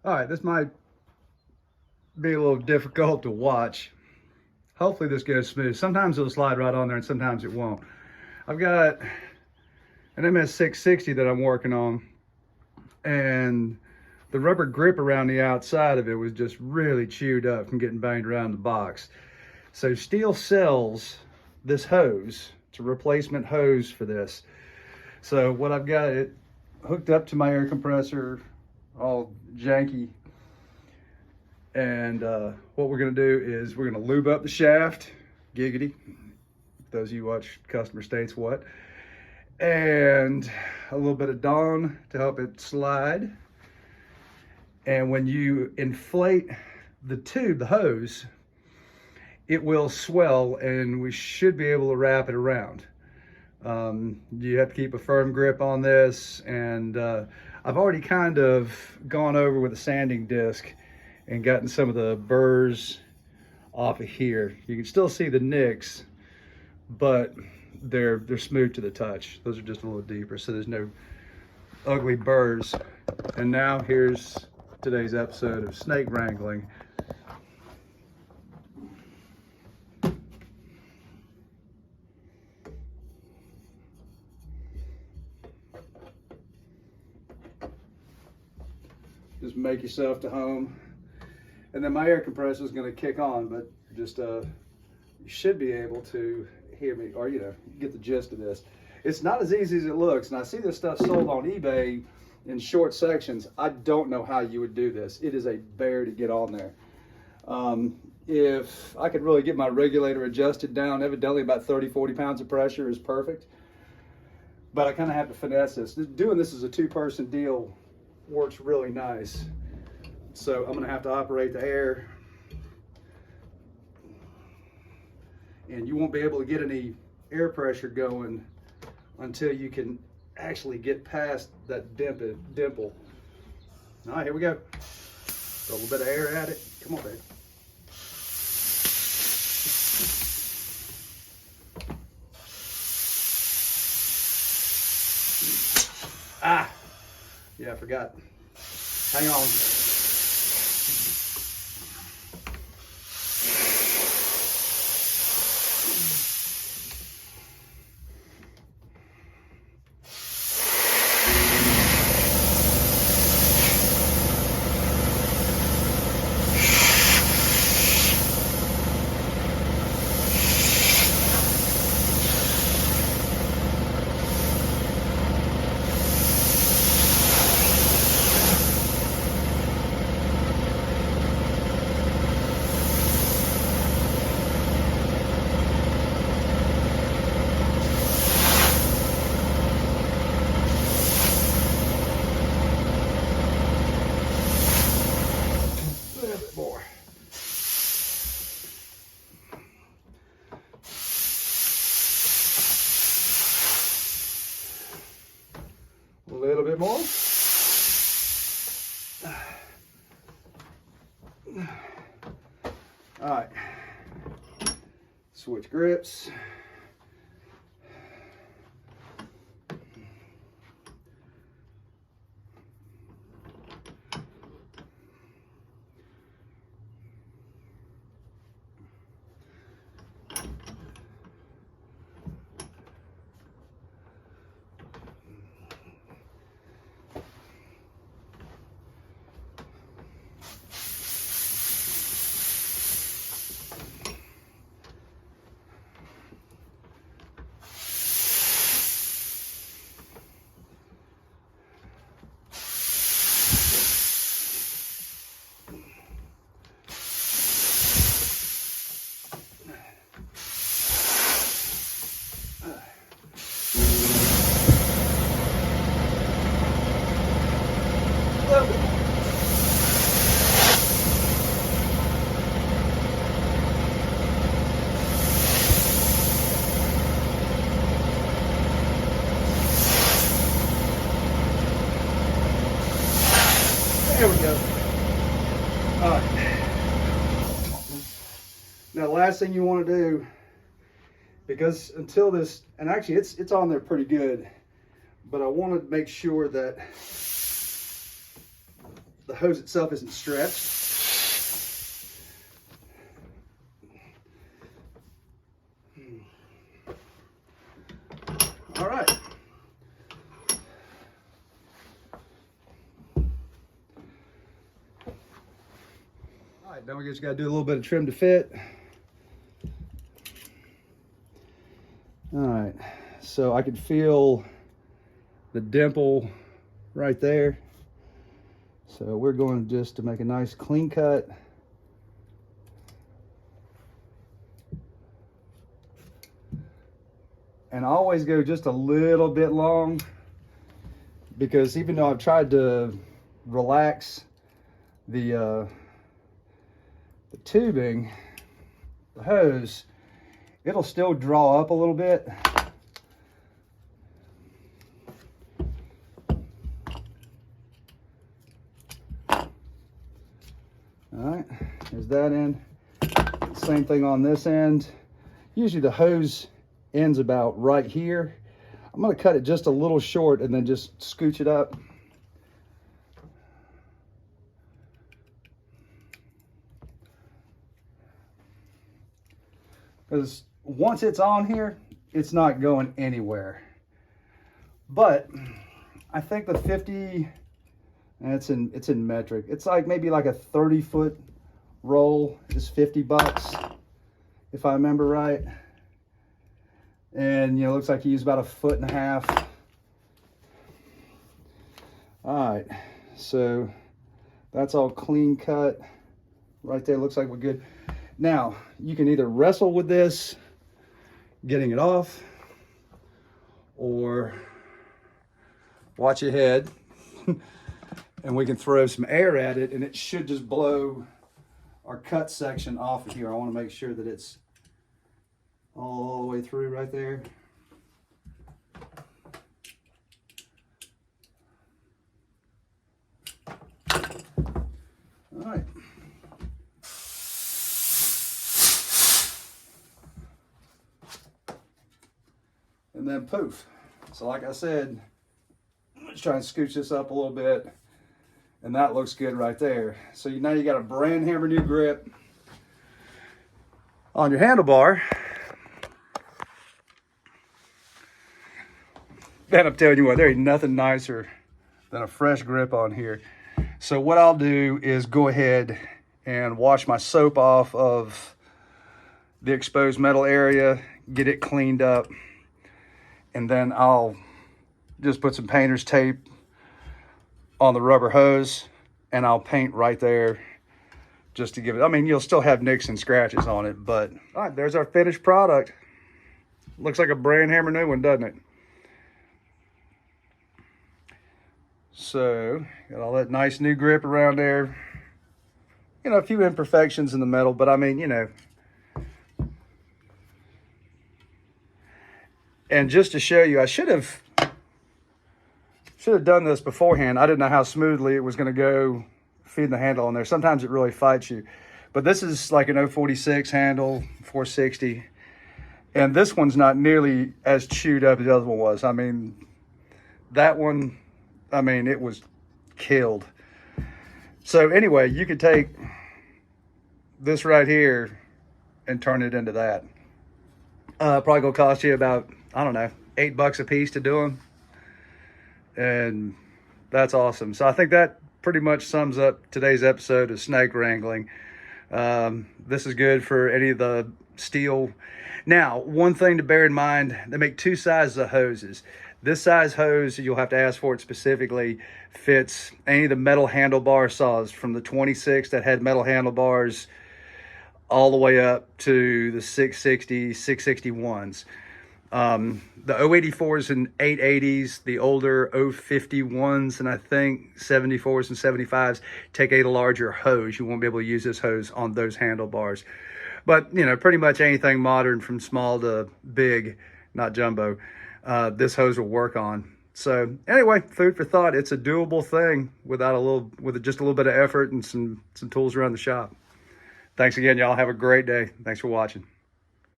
All right, this might be a little difficult to watch. Hopefully this goes smooth. Sometimes it'll slide right on there and sometimes it won't. I've got an MS660 that I'm working on, and the rubber grip around the outside of it was just really chewed up from getting banged around the box. So Stihl sells this hose. It's a replacement hose for this. So what I've got it hooked up to my air compressor, all janky. And what we're gonna do is we're gonna lube up the shaft, giggity. Those of you who watch Customer States What. And a little bit of Dawn to help it slide. And when you inflate the tube, the hose, it will swell and we should be able to wrap it around. You have to keep a firm grip on this, and I've already kind of gone over with a sanding disc and gotten some of the burrs off of here. You can still see the nicks, but they're smooth to the touch. Those are just a little deeper, so there's no ugly burrs. And now here's today's episode of snake wrangling. Just make yourself to home. And then my air compressor is going to kick on, but just you should be able to hear me, or get the gist of this. It's not as easy as it looks, and I see this stuff sold on eBay in short sections. I don't know how you would do this. It is a bear to get on there. If I could really get my regulator adjusted down, evidently about 30-40 pounds of pressure is perfect, but I kind of have to finesse this. Doing this as a two-person deal works really nice. So I'm gonna have to operate the air, and you won't be able to get any air pressure going until you can actually get past that dimple. All right, here we go. Throw a little bit of air at it. Come on, babe. Ah, yeah, I forgot. Hang on. A little bit more. All right, switch grips. There we go. All right. Now, the last thing you want to do, because until this, and actually it's on there pretty good, but I want to make sure that the hose itself isn't stretched. All right. All right, now we just got to do a little bit of trim to fit. All right, so I can feel the dimple right there. So we're going just to make a nice clean cut. And I always go just a little bit long, because even though I've tried to relax the tubing, the hose, it'll still draw up a little bit. All right, there's that end. Same thing on this end. Usually the hose ends about right here. I'm going to cut it just a little short and then just scooch it up. Because once it's on here, it's not going anywhere. But I think the 50, and it's in metric. It's like maybe like a 30-foot roll is $50, if I remember right. And, you know, it looks like you use about 1.5 feet. All right, so that's all clean cut right there. Looks like we're good. Now, you can either wrestle with this, getting it off, or watch your head, and we can throw some air at it, and it should just blow our cut section off of here. I want to make sure that it's all the way through right there. All right. And then poof. So like I said, let's try and scooch this up a little bit. And that looks good right there. So now you got a brand hammer new grip on your handlebar. And I'm telling you what, there ain't nothing nicer than a fresh grip on here. So what I'll do is go ahead and wash my soap off of the exposed metal area, get it cleaned up, and then I'll just put some painter's tape on the rubber hose, and I'll paint right there just to give it, I mean, you'll still have nicks and scratches on it, but all right, there's our finished product. Looks like a brand hammer new one, doesn't it? So, got all that nice new grip around there. You know, a few imperfections in the metal, but I mean, you know. And just to show you, I should have done this beforehand. I didn't know how smoothly it was going to go feeding the handle on there. Sometimes it really fights you. But this is like an 046 handle, 460. And this one's not nearly as chewed up as the other one was. I mean, that one, I mean, it was killed. So anyway, you could take this right here and turn it into that. Probably gonna cost you about, I don't know, $8 a piece to do them. And that's awesome. So I think that pretty much sums up today's episode of snake wrangling. This is good for any of the Stihl. Now, one thing to bear in mind, they make two sizes of hoses. This size hose, you'll have to ask for it specifically, fits any of the metal handlebar saws from the 26 that had metal handlebars all the way up to the 660, 661s. The 084s and 880s, the older 051s, and I think 74s and 75s take a larger hose. You won't be able to use this hose on those handlebars. But, you know, pretty much anything modern from small to big, not jumbo, this hose will work on. So anyway, food for thought. It's a doable thing with just a little bit of effort and some tools around the shop. Thanks again, y'all. Have a great day. Thanks for watching.